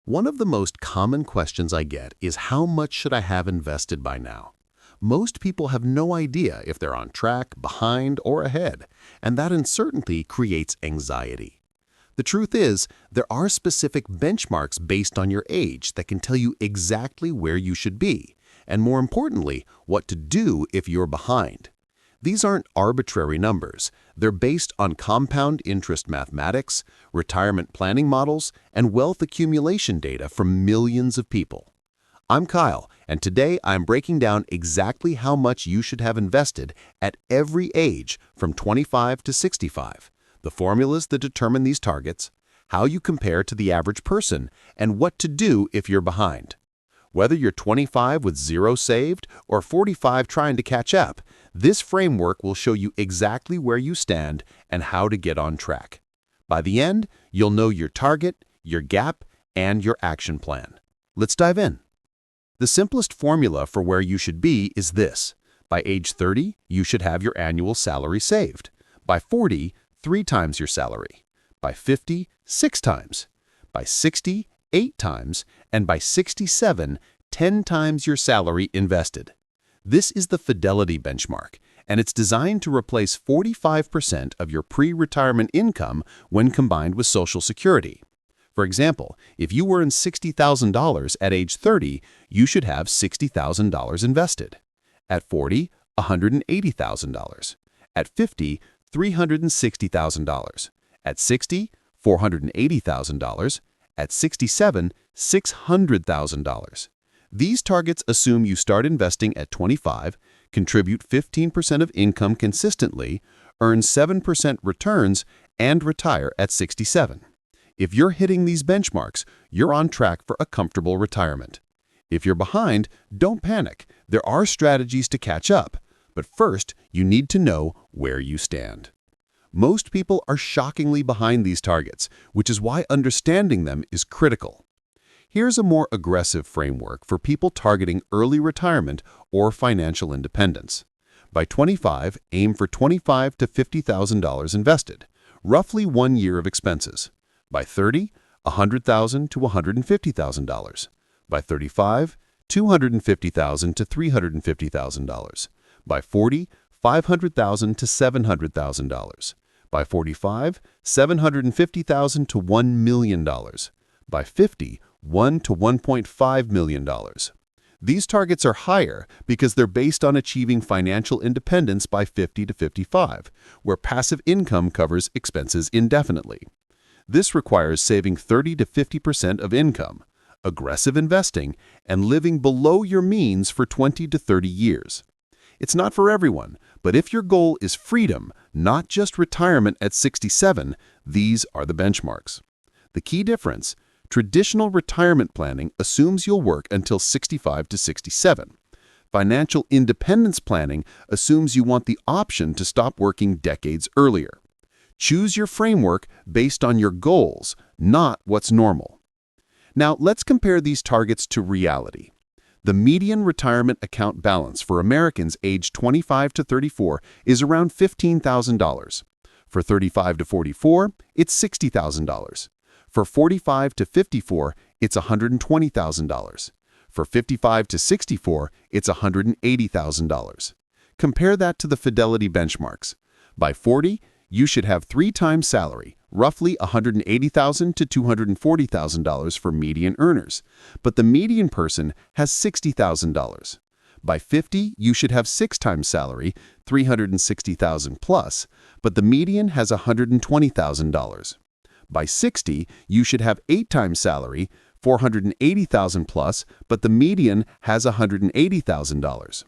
One of the most common questions I get is how much should I have invested by now? Most people have no idea if they're on track, behind, or ahead, and that uncertainty creates anxiety. The truth is, there are specific benchmarks based on your age that can tell you exactly where you should be, and more importantly, what to do if you're behind. These aren't arbitrary numbers. They're based on compound interest mathematics, retirement planning models, and wealth accumulation data from millions of people. I'm Kyle, and today I'm breaking down exactly how much you should have invested at every age from 25 to 65, the formulas that determine these targets, how you compare to the average person, and what to do if you're behind. Whether you're 25 with zero saved or 45 trying to catch up, this framework will show you exactly where you stand and how to get on track. By the end, you'll know your target, your gap, and your action plan. Let's dive in. The simplest formula for where you should be is this. By age 30, you should have your annual salary saved. By 40, 3 times your salary. By 50, 6 times. By 60, 8 times, and by 67, 10 times your salary invested. This is the Fidelity benchmark, and it's designed to replace 45% of your pre-retirement income when combined with Social Security. For example, if you earn $60,000 at age 30, you should have $60,000 invested. At 40, $180,000. At 50, $360,000. At 60, $480,000. At 67, $600,000. These targets assume you start investing at 25, contribute 15% of income consistently, earn 7% returns, and retire at 67. If you're hitting these benchmarks, you're on track for a comfortable retirement. If you're behind, don't panic. There are strategies to catch up. But first, you need to know where you stand. Most people are shockingly behind these targets, which is why understanding them is critical. Here's a more aggressive framework for people targeting early retirement or financial independence. By 25, aim for $25,000 to $50,000 invested, roughly 1 year of expenses. By 30, $100,000 to $150,000. By 35, $250,000 to $350,000. By 40, $500,000 to $700,000. By 45, $750,000 to $1 million. By 50, $1 to $1.5 million. These targets are higher because they're based on achieving financial independence by 50 to 55, where passive income covers expenses indefinitely. This requires saving 30 to 50% of income, aggressive investing, and living below your means for 20 to 30 years. It's not for everyone, but if your goal is freedom, not just retirement at 67, these are the benchmarks. The key difference: traditional retirement planning assumes you'll work until 65 to 67. Financial independence planning assumes you want the option to stop working decades earlier. Choose your framework based on your goals, not what's normal. Now, let's compare these targets to reality. The median retirement account balance for Americans aged 25 to 34 is around $15,000. For 35 to 44, it's $60,000. For 45 to 54, it's $120,000. For 55 to 64, it's $180,000. Compare that to the Fidelity benchmarks. By 40, you should have 3 times salary, roughly $180,000 to $240,000 for median earners, but the median person has $60,000. By 50, you should have 6 times salary, $360,000 plus, but the median has $120,000. By 60, you should have 8 times salary, $480,000 plus, but the median has $180,000.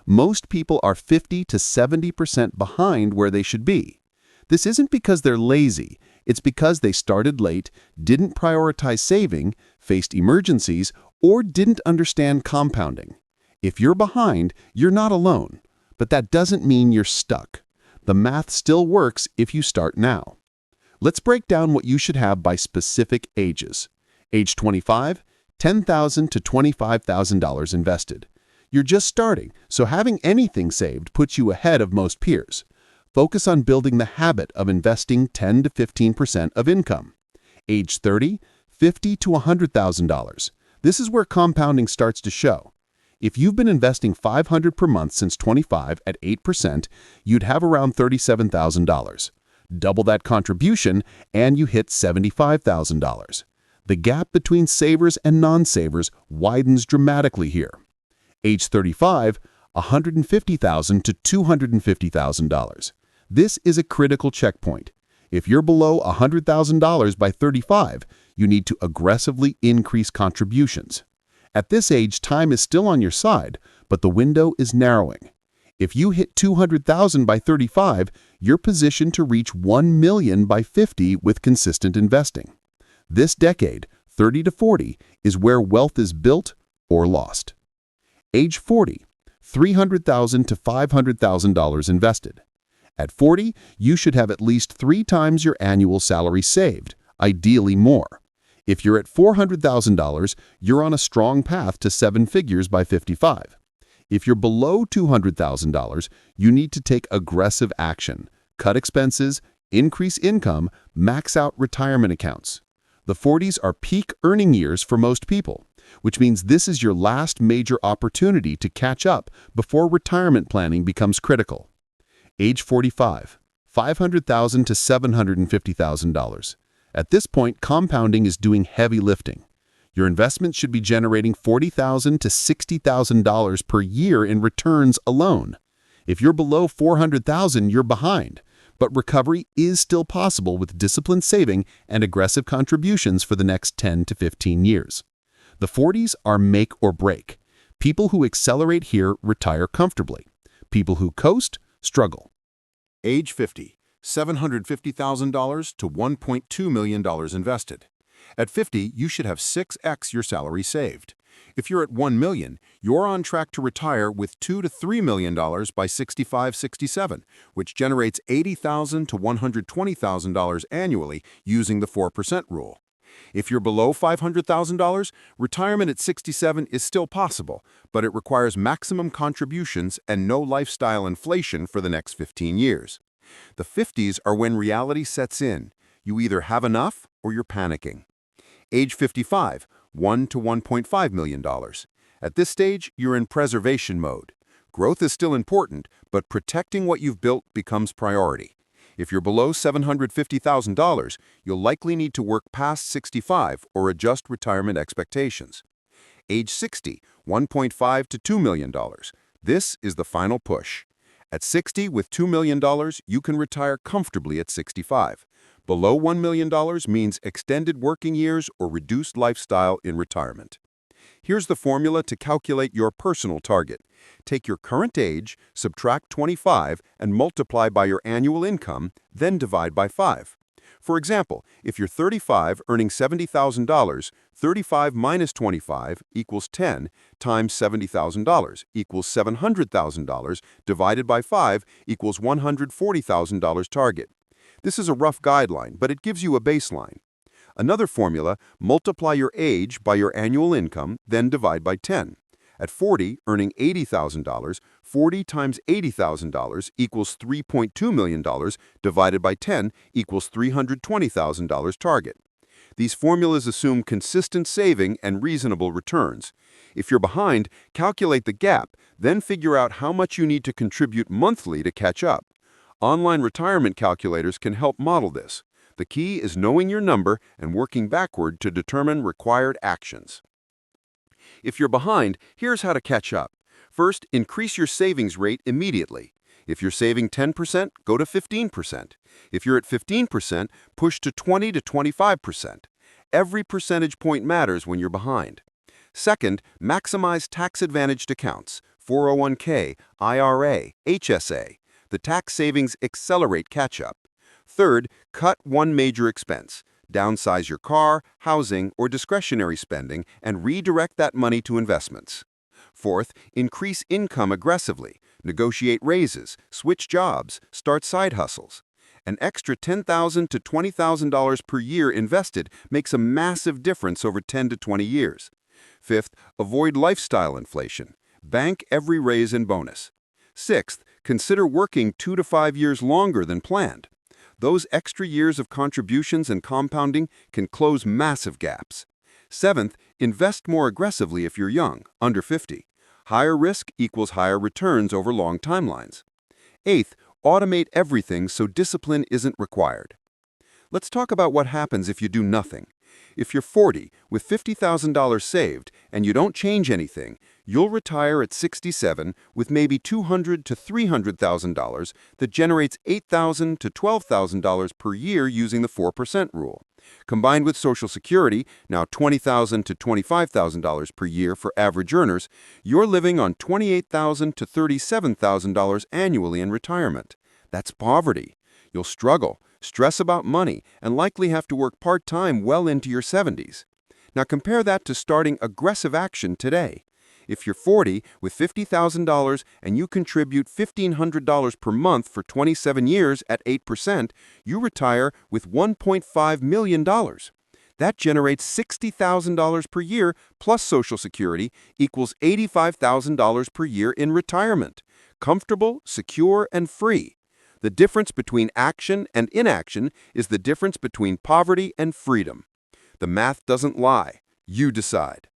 Most people are 50 to 70% behind where they should be. This isn't because they're lazy. It's because they started late, didn't prioritize saving, faced emergencies, or didn't understand compounding. If you're behind, you're not alone. But that doesn't mean you're stuck. The math still works if you start now. Let's break down what you should have by specific ages. Age 25, $10,000 to $25,000 invested. You're just starting, so having anything saved puts you ahead of most peers. Focus on building the habit of investing 10 to 15% of income. Age 30, $50,000 to $100,000. This is where compounding starts to show. If you've been investing $500 per month since 25 at 8%, you'd have around $37,000. Double that contribution, and you hit $75,000. The gap between savers and non-savers widens dramatically here. Age 35, $150,000 to $250,000. This is a critical checkpoint. If you're below $100,000 by 35, you need to aggressively increase contributions. At this age, time is still on your side, but the window is narrowing. If you hit $200,000 by 35, you're positioned to reach $1 million by 50 with consistent investing. This decade, 30 to 40, is where wealth is built or lost. Age 40, $300,000 to $500,000 invested. At 40, you should have at least 3 times your annual salary saved, ideally more. If you're at $400,000, you're on a strong path to 7 figures by 55. If you're below $200,000, you need to take aggressive action, cut expenses, increase income, max out retirement accounts. The 40s are peak earning years for most people, which means this is your last major opportunity to catch up before retirement planning becomes critical. Age 45, $500,000 to $750,000. At this point, compounding is doing heavy lifting. Your investment should be generating $40,000 to $60,000 per year in returns alone. If you're below $400,000, you're behind, but recovery is still possible with disciplined saving and aggressive contributions for the next 10 to 15 years. The 40s are make or break. People who accelerate here retire comfortably. People who coast struggle. Age 50, $750,000 to $1.2 million invested. At 50, you should have 6x your salary saved. If you're at $1 million, you're on track to retire with $2 to $3 million by 65-67, which generates $80,000 to $120,000 annually using the 4% rule. If you're below $500,000, retirement at 67 is still possible, but it requires maximum contributions and no lifestyle inflation for the next 15 years. The 50s are when reality sets in. You either have enough or you're panicking. Age 55, $1 to $1.5 million. At this stage, you're in preservation mode. Growth is still important, but protecting what you've built becomes priority. If you're below $750,000, you'll likely need to work past 65 or adjust retirement expectations. Age 60, $1.5 to $2 million. This is the final push. At 60 with $2 million, you can retire comfortably at 65. Below $1 million means extended working years or reduced lifestyle in retirement. Here's the formula to calculate your personal target. Take your current age, subtract 25, and multiply by your annual income, then divide by 5. For example, if you're 35 earning $70,000, 35 minus 25 equals 10 times $70,000 equals $700,000 divided by 5 equals $140,000 target. This is a rough guideline, but it gives you a baseline. Another formula, multiply your age by your annual income, then divide by 10. At 40, earning $80,000, 40 times $80,000 equals $3.2 million divided by 10 equals $320,000 target. These formulas assume consistent saving and reasonable returns. If you're behind, calculate the gap, then figure out how much you need to contribute monthly to catch up. Online retirement calculators can help model this. The key is knowing your number and working backward to determine required actions. If you're behind, here's how to catch up. First, increase your savings rate immediately. If you're saving 10%, go to 15%. If you're at 15%, push to 20 to 25%. Every percentage point matters when you're behind. Second, maximize tax-advantaged accounts, 401k, IRA, HSA. The tax savings accelerate catch-up. Third, cut one major expense. Downsize your car, housing, or discretionary spending and redirect that money to investments. Fourth, increase income aggressively. Negotiate raises, switch jobs, start side hustles. An extra $10,000 to $20,000 per year invested makes a massive difference over 10 to 20 years. Fifth, avoid lifestyle inflation. Bank every raise and bonus. Sixth, consider working 2 to 5 years longer than planned. Those extra years of contributions and compounding can close massive gaps. 7th, invest more aggressively if you're young, under 50. Higher risk equals higher returns over long timelines. 8th, automate everything so discipline isn't required. Let's talk about what happens if you do nothing. If you're 40 with $50,000 saved and you don't change anything, you'll retire at 67 with maybe $200,000 to $300,000 that generates $8,000 to $12,000 per year using the 4% rule. Combined with Social Security, now $20,000 to $25,000 per year for average earners, you're living on $28,000 to $37,000 annually in retirement. That's poverty. You'll struggle, stress about money, and likely have to work part-time well into your 70s. Now compare that to starting aggressive action today. If you're 40 with $50,000 and you contribute $1,500 per month for 27 years at 8%, you retire with $1.5 million. That generates $60,000 per year plus Social Security equals $85,000 per year in retirement. Comfortable, secure, and free. The difference between action and inaction is the difference between poverty and freedom. The math doesn't lie. You decide.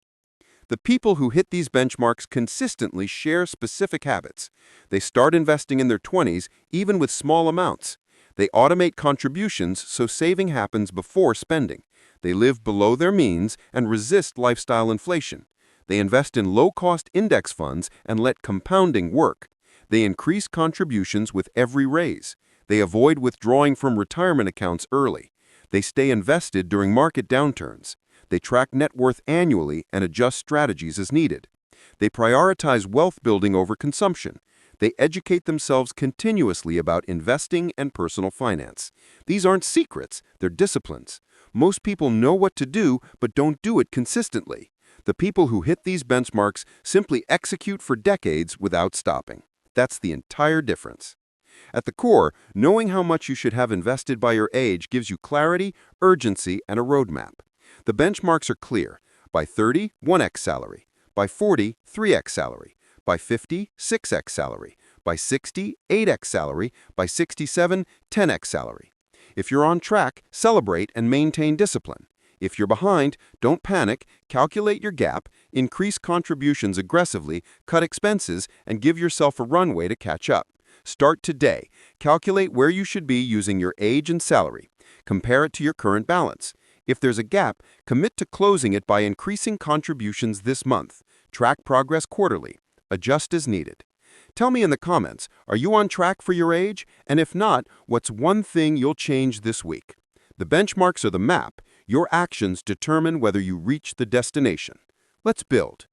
The people who hit these benchmarks consistently share specific habits. They start investing in their 20s, even with small amounts. They automate contributions so saving happens before spending. They live below their means and resist lifestyle inflation. They invest in low-cost index funds and let compounding work. They increase contributions with every raise. They avoid withdrawing from retirement accounts early. They stay invested during market downturns. They track net worth annually and adjust strategies as needed. They prioritize wealth building over consumption. They educate themselves continuously about investing and personal finance. These aren't secrets, they're disciplines. Most people know what to do, but don't do it consistently. The people who hit these benchmarks simply execute for decades without stopping. That's the entire difference. At the core, knowing how much you should have invested by your age gives you clarity, urgency, and a roadmap. The benchmarks are clear. By 30, 1x salary. By 40, 3x salary. By 50, 6x salary. By 60, 8x salary. By 67, 10x salary. If you're on track, celebrate and maintain discipline. If you're behind, don't panic, calculate your gap, increase contributions aggressively, cut expenses, and give yourself a runway to catch up. Start today. Calculate where you should be using your age and salary. Compare it to your current balance. If there's a gap, commit to closing it by increasing contributions this month. Track progress quarterly. Adjust as needed. Tell me in the comments, are you on track for your age? And if not, what's one thing you'll change this week? The benchmarks are the map. Your actions determine whether you reach the destination. Let's build.